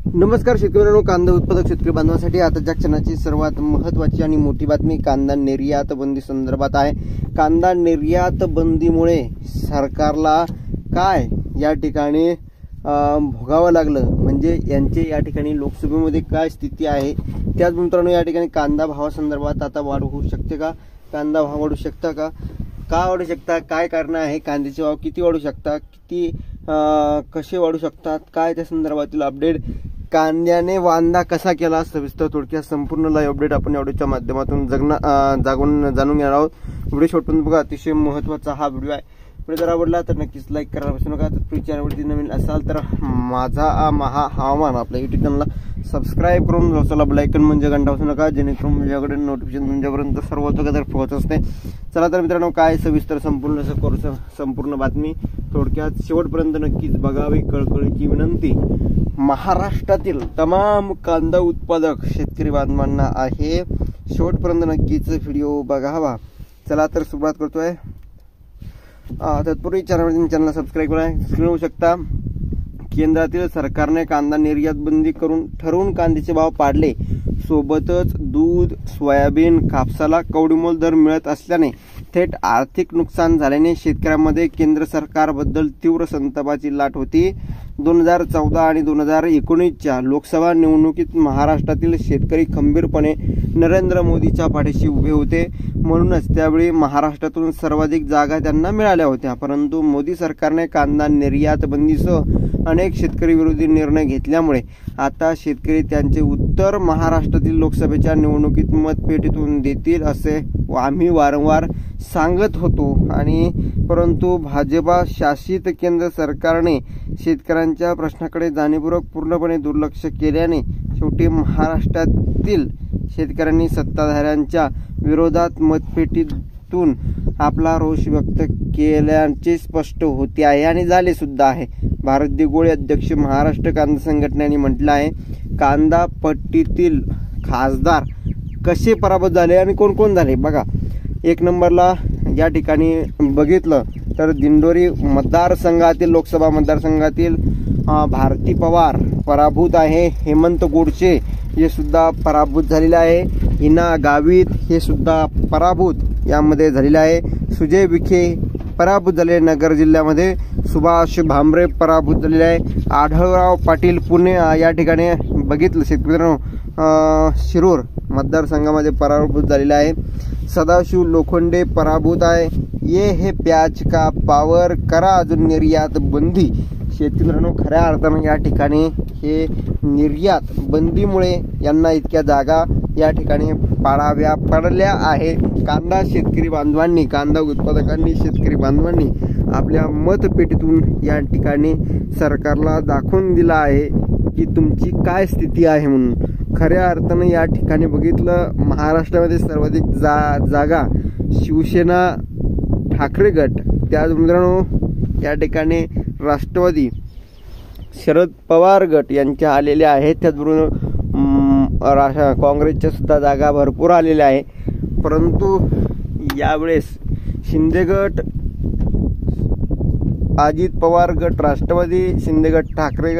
नमस्कार शेतकऱ्यांनो, कांदा उत्पादक शेतकरी बांधवांसाठी आताच्या क्षणाची सर्वात महत्त्वाची आणि मोठी बातमी कांदा निर्यात बंदी संदर्भात आहे। कांदा निर्यात बंदीमुळे सरकारला काय या ठिकाणी भोगावं लागलं, म्हणजे यांचे या ठिकाणी लोकसभेमध्ये काय स्थिती आहे। त्याच मित्रांनो, या ठिकाणी कांदा भावासंदर्भात आता वाढ होऊ शकते का, कांदा भाव वाढू शकता का वाढू शकता, काय कारण आहे, कांद्याचे भाव किती वाढू शकतात, किती कसे वाढू शकतात, काय त्या संदर्भातील अपडेट, कांद्याने वांदा कसा केला, सविस्तर थोडक्यात संपूर्ण लाईव्ह अपडेट आपण या व्हिडिओच्या माध्यमातून जाणून घेणार आहोत। व्हिडिओ शेवटपर्यंत बघा, अतिशय महत्त्वाचा हा व्हिडिओ आहे। व्हिडिओ जर आवडला तर नक्कीच लाईक करायला विसरू नका। तर चॅनलवरती नवीन असाल तर माझा महा हवामान आपल्या युट्यूब चॅनलला सबस्क्राईब करून जोसाला बेल आयकॉन म्हणजे घंटा वाजवू नका, जेणेकरून माझ्याकडे नोटिफिकेशन तुमच्यापर्यंत सर्वात अगोदर पोहोचत असते। चला तर मित्रांनो, काय सविस्तर संपूर्ण बातमी थोडक्यात शेवटपर्यंत नक्कीच बघावी, कळकळीची विनंती महाराष्ट्रातील तमाम कांदा उत्पादक शेतकरी बांधवांना आहे। शेवटपर्यंत नक्कीच व्हिडिओ बघावा। चला तर सुरुवात करतोय। तत्पूर्वी चॅनलला सबस्क्राईब करा। स्क्रीनवर शकता, केंद्रातील सरकारने कांदा निर्यात बंदी करून ठरवून कांद्याचे भाव पाडले। सोबतच दूध, सोयाबीन, कापसाला कवडीमोल दर मिळत असल्याने थेट आर्थिक नुकसान झाल्याने शेतकऱ्यांमध्ये केंद्र सरकारबद्दल तीव्र संतापाची लाट होती। 2014 आणि 2019च्या लोकसभा निवडणुकीत महाराष्ट्रातील शेतकरी खंबीरपणे नरेंद्र मोदीच्या पाठीशी उभे होते, म्हणूनच त्यावेळी महाराष्ट्रातून सर्वाधिक जागा त्यांना मिळाल्या होत्या। परंतु मोदी सरकारने कांदा निर्यात बंदीसह अनेक शेतकरी विरोधी निर्णय घेतल्यामुळे आता शेतकरी त्यांचे उत्तर महाराष्ट्रातील लोकसभेच्या निवडणुकीत मतपेटीतून देतील असे आम्ही वारंवार सांगत होतो, आणि परंतु भाजपा शासित केंद्र सरकारने शेतकऱ्यांच्या प्रश्नाकडे जाणीवपूर्वक पूर्णपणे दुर्लक्ष केल्याने शेवटी महाराष्ट्रातील शेतकऱ्यांनी सत्ताधाऱ्यांच्या विरोधात मतपेटीतून आपला रोष व्यक्त केल्याचे स्पष्ट होते आहे आणि झाले सुद्धा आहे। भारत दिगोळे अध्यक्ष महाराष्ट्र कांदा संघटनेने म्हटलं आहे, कांदा पट्टीतील खासदार कसे पराभूत झाले आणि कोण कोण झाले बघा। एक नंबरला या ठिकाणी बघितलं तर दिंडोरी मतदारसंघातील लोकसभा मतदारसंघातील भारती पवार पराभूत आहे। हेमंत गोडसे हे सुद्धा पराभूत झालेले आहे। हिना गावित हे सुद्धा पराभूत यामध्ये झालेले आहे। सुजय विखे पराभूत झाले नगर जिल्ह्यामध्ये। सुभाष भामरे पराभूत झालेले आहे। आढळराव पाटील पुणे या ठिकाणी बघितलं शेतकऱ्यांनो शिरूर मतदारसंघामध्ये पराभूत झालेले आहे। सदाशिव लोखंडे पराभूत आहे। ये हे प्याज का पावर करा अजून निर्यात बंदी। शेतकऱ्यांनो, खऱ्या अर्थानं या ठिकाणी हे निर्यात बंदीमुळे यांना इतक्या जागा या ठिकाणी पाडाव्या पडल्या आहे। कांदा शेतकरी बांधवांनी, कांदा उत्पादकांनी, शेतकरी बांधवांनी आपल्या मतपेटीतून या ठिकाणी सरकारला दाखवून दिला आहे की तुमची काय स्थिती आहे म्हणून। खऱ्या अर्थानं या ठिकाणी बघितलं, महाराष्ट्रामध्ये सर्वाधिक जागा शिवसेना ठाकरे गट, त्याच मित्रांनो या ठिकाणी राष्ट्रवादी शरद पवार गट यांच्या आलेल्या आहेत। त्याचबरोबर काँग्रेसच्या सुद्धा जागा भरपूर आलेल्या आहे। परंतु यावेळेस शिंदे गट, अजित पवार गट राष्ट्रवादी, शिंदे गट ठाकरे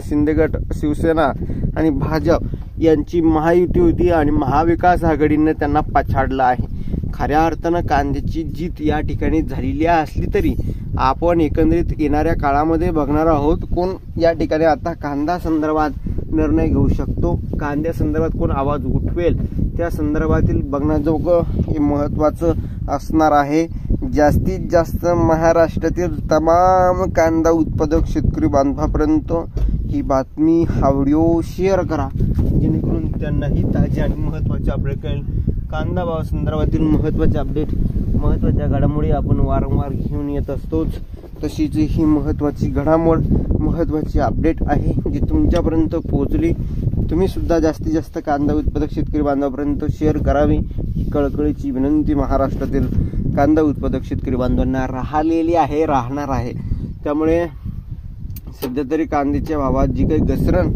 शिंदे गट शिवसेना आणि भाजप यांची महायुती होती आणि महाविकास आघाडीने त्यांना पछाडलं आहे। खऱ्या अर्थानं कांद्याची जीत या ठिकाणी झालेली असली तरी आपण एकंदरीत येणाऱ्या काळामध्ये बघणार आहोत कोण या ठिकाणी आता कांदा संदर्भात निर्णय घेऊ शकतो, कांद्या संदर्भात कोण आवाज उठवेल, त्या संदर्भातील बघण्याजोगं हे महत्त्वाचं असणार आहे। जास्तीत जास्त महाराष्ट्रातील तमाम कांदा उत्पादक शेतकरी बांधवांपर्यंत ही बातमी, हा व्हिडिओ शेअर करा, जेणेकरून त्यांनाही ताजी आणि महत्त्वाची अपडेट कळेल। कांदा भाव संदर्भातील महत्त्वाचे अपडेट, महत्त्वाच्या घडामोडी आपण वारंवार घेऊन येत असतोच, तशीच ही महत्त्वाची घडामोड, महत्त्वाची अपडेट आहे जी तुमच्यापर्यंत पोहोचली। तुम्ही सुद्धा जास्तीत जास्त कांदा उत्पादक शेतकरी बांधवांपर्यंत शेअर करावी ही कळकळीची विनंती महाराष्ट्रातील कांदा उत्पादक शेतकरी बांधवांना राहिलेली आहे, राहणार आहे। त्यामुळे सध्या तरी कांद्याच्या भावात जी काही घसरण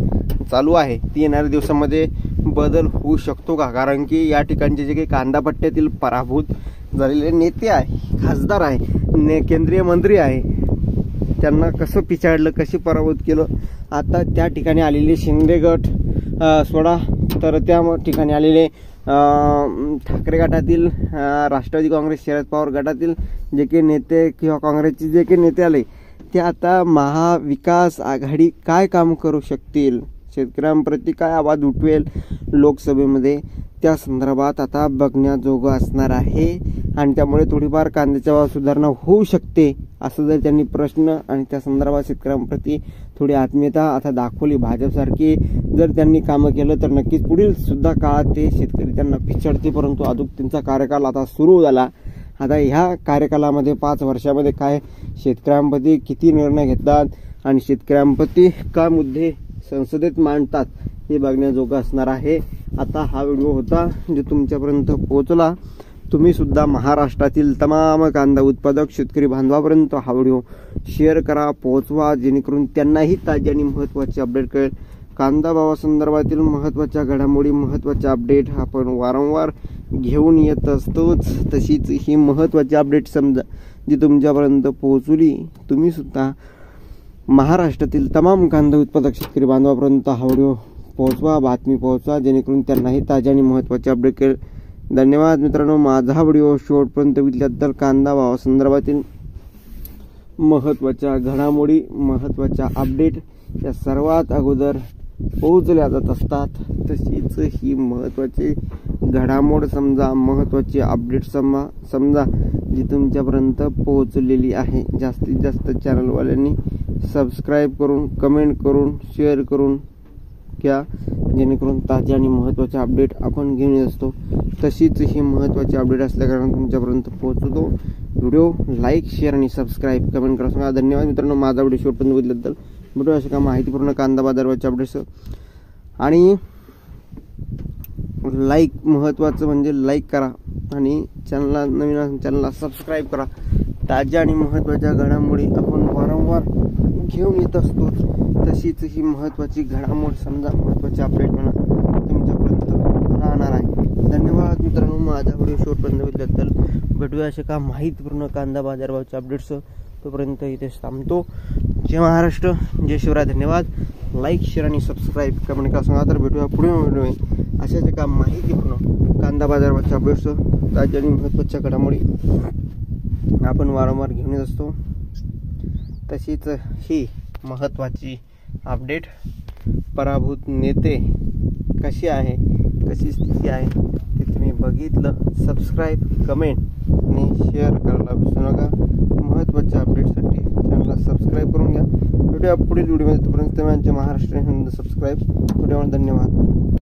चालू आहे ती येणाऱ्या दिवसामध्ये बदल होऊ शकतो का, कारण की या ठिकाणचे जे काही कांदा पट्ट्यातील पराभूत झालेले नेते आहे, खासदार आहे, केंद्रीय मंत्री आहे, त्यांना कसं पिछाडलं, कशी पराभूत केलं आता त्या ठिकाणी आलेले शिंदे गट सोडा, तर त्या ठिकाणी आलेले ठाकरे गटातील, राष्ट्रवादी काँग्रेस, शरद पवार गटातील जे काही नेते किंवा काँग्रेसचे जे काही नेते आले ते आता महाविकास आघाडी काय काम करू शकतील, शेतकऱ्यांप्रती काय आवाज उठवेल लोकसभेमध्ये, त्या संदर्भात आता बघण्याजोगं असणार आहे. आणि त्यामुळे थोडीफार कांद्याच्या भाव सुधारणा होऊ शकते असं जर त्यांनी प्रश्न आणि त्या संदर्भात शेतकऱ्यांप्रती थोडी आत्मीयता आता दाखवली, भाजपसारखी जर त्यांनी कामं केलं तर नक्कीच पुढील सुद्धा काळात ते शेतकरी त्यांना पिछडते. परंतु अजून त्यांचा कार्यकाल आता सुरू झाला. आता ह्या कार्यकालामध्ये 5 वर्षामध्ये काय शेतकऱ्यांप्रती किती निर्णय घेतात आणि शेतकऱ्यांप्रती काय मुद्दे संसदेत मांडतात हे बघण्याजोगं असणार आहे. आता हा व्हिडिओ होता जो तुमच्यापर्यंत पोहोचला. तुम्ही सुद्धा महाराष्ट्रातील तमाम कांदा उत्पादक शेतकरी बांधवापर्यंत हा व्हिडिओ शेअर करा, पोहोचवा, जेणेकरून त्यांनाही ताजी आणि महत्त्वाची अपडेट कळेल. कांदा भावासंदर्भातील महत्त्वाच्या घडामोडी, महत्त्वाचे अपडेट आपण वारंवार घेऊन येत असतोच. तशीच ही महत्त्वाची अपडेट समजा जी तुमच्यापर्यंत पोहोचली, तुम्ही सुद्धा महाराष्ट्रातील तमाम कांदा उत्पादक शेतकरी बांधवापर्यंत हा व्हिडिओ पोहोचवा, बातमी पोहोचवा, जेणेकरून त्यांनाही ताजी आणि महत्त्वाची अपडेट कळेल. धन्यवाद मित्रांनो. माझा हा व्हिडिओ शेवटपर्यंत बघितल्याबद्दल. कांदा भावासंदर्भातील महत्त्वाच्या घडामोडी, महत्त्वाच्या अपडेट या सर्वात अगोदर पोहोचल्या जात असतात. तशीच ही महत्त्वाची घडामोड समजा, महत्त्वाची अपडेट समजा जी तुमच्यापर्यंत पोहोचलेली आहे. जास्तीत जास्त चॅनलवाल्यांनी सबस्क्राईब करून, कमेंट करून, शेअर करून घ्या, जेणेकरून ताज्या आणि महत्त्वाच्या अपडेट आपण घेऊन येत असतो. तशीच ही महत्त्वाची अपडेट असल्याकारणाने तुमच्यापर्यंत पोहोचवतो. व्हिडिओ लाईक, शेअर आणि सबस्क्राईब, कमेंट करा सांगा. धन्यवाद मित्रांनो. माझा व्हिडिओ शेवटपर्यंत बघितल्याबद्दल. भेटूया अशा का माहितीपूर्ण कांदा बाजारभावाच्या अपडेट्स. आणि लाईक महत्त्वाचं म्हणजे लाईक करा आणि चॅनलला नवीन चॅनलला सबस्क्राईब करा. ताज्या आणि महत्त्वाच्या घडामोडी आपण वारंवार घेऊन येत असतो. तशीच ही महत्त्वाची घडामोड समजा, महत्त्वाची अपडेट म्हणा तुमच्यापर्यंत राहणार आहे. धन्यवाद मित्रांनो. माझा व्हिडिओ शेवटपर्यंत बघितल्याबद्दल. भेटूया अशा का माहितीपूर्ण कांदा बाजारभावाच्या अपडेट्स. तोपर्यंत इथेच थांबतो. जय महाराष्ट्र, जय शिवराय. धन्यवाद. लाईक, शेअर आणि सबस्क्राईब, कमेंट करा सांगा. तर भेटूया पुढे व्हिडिओ अशाच एका माहितीपूर्ण कांदा बाजारभावाच्या अपडेट्स, ताज्या आणि महत्त्वाच्या घडामोडी आपण वारंवार घेऊन येत असतो. तशीच ही महत्त्वाची अपडेट, पराभूत नेते कशी आहे, कशी स्थिती आहे ते तुम्ही बघितलं. सबस्क्राईब, कमेंट आणि शेअर करायला विसरू नका. महत्त्वाच्या अपडेटसाठी चॅनलला सबस्क्राईब करून घ्या. भेटूया पुढील व्हिडिओमध्ये. तोपर्यंत महाराष्ट्र हिंद सबस्क्राईब. व्हिडिओवर धन्यवाद.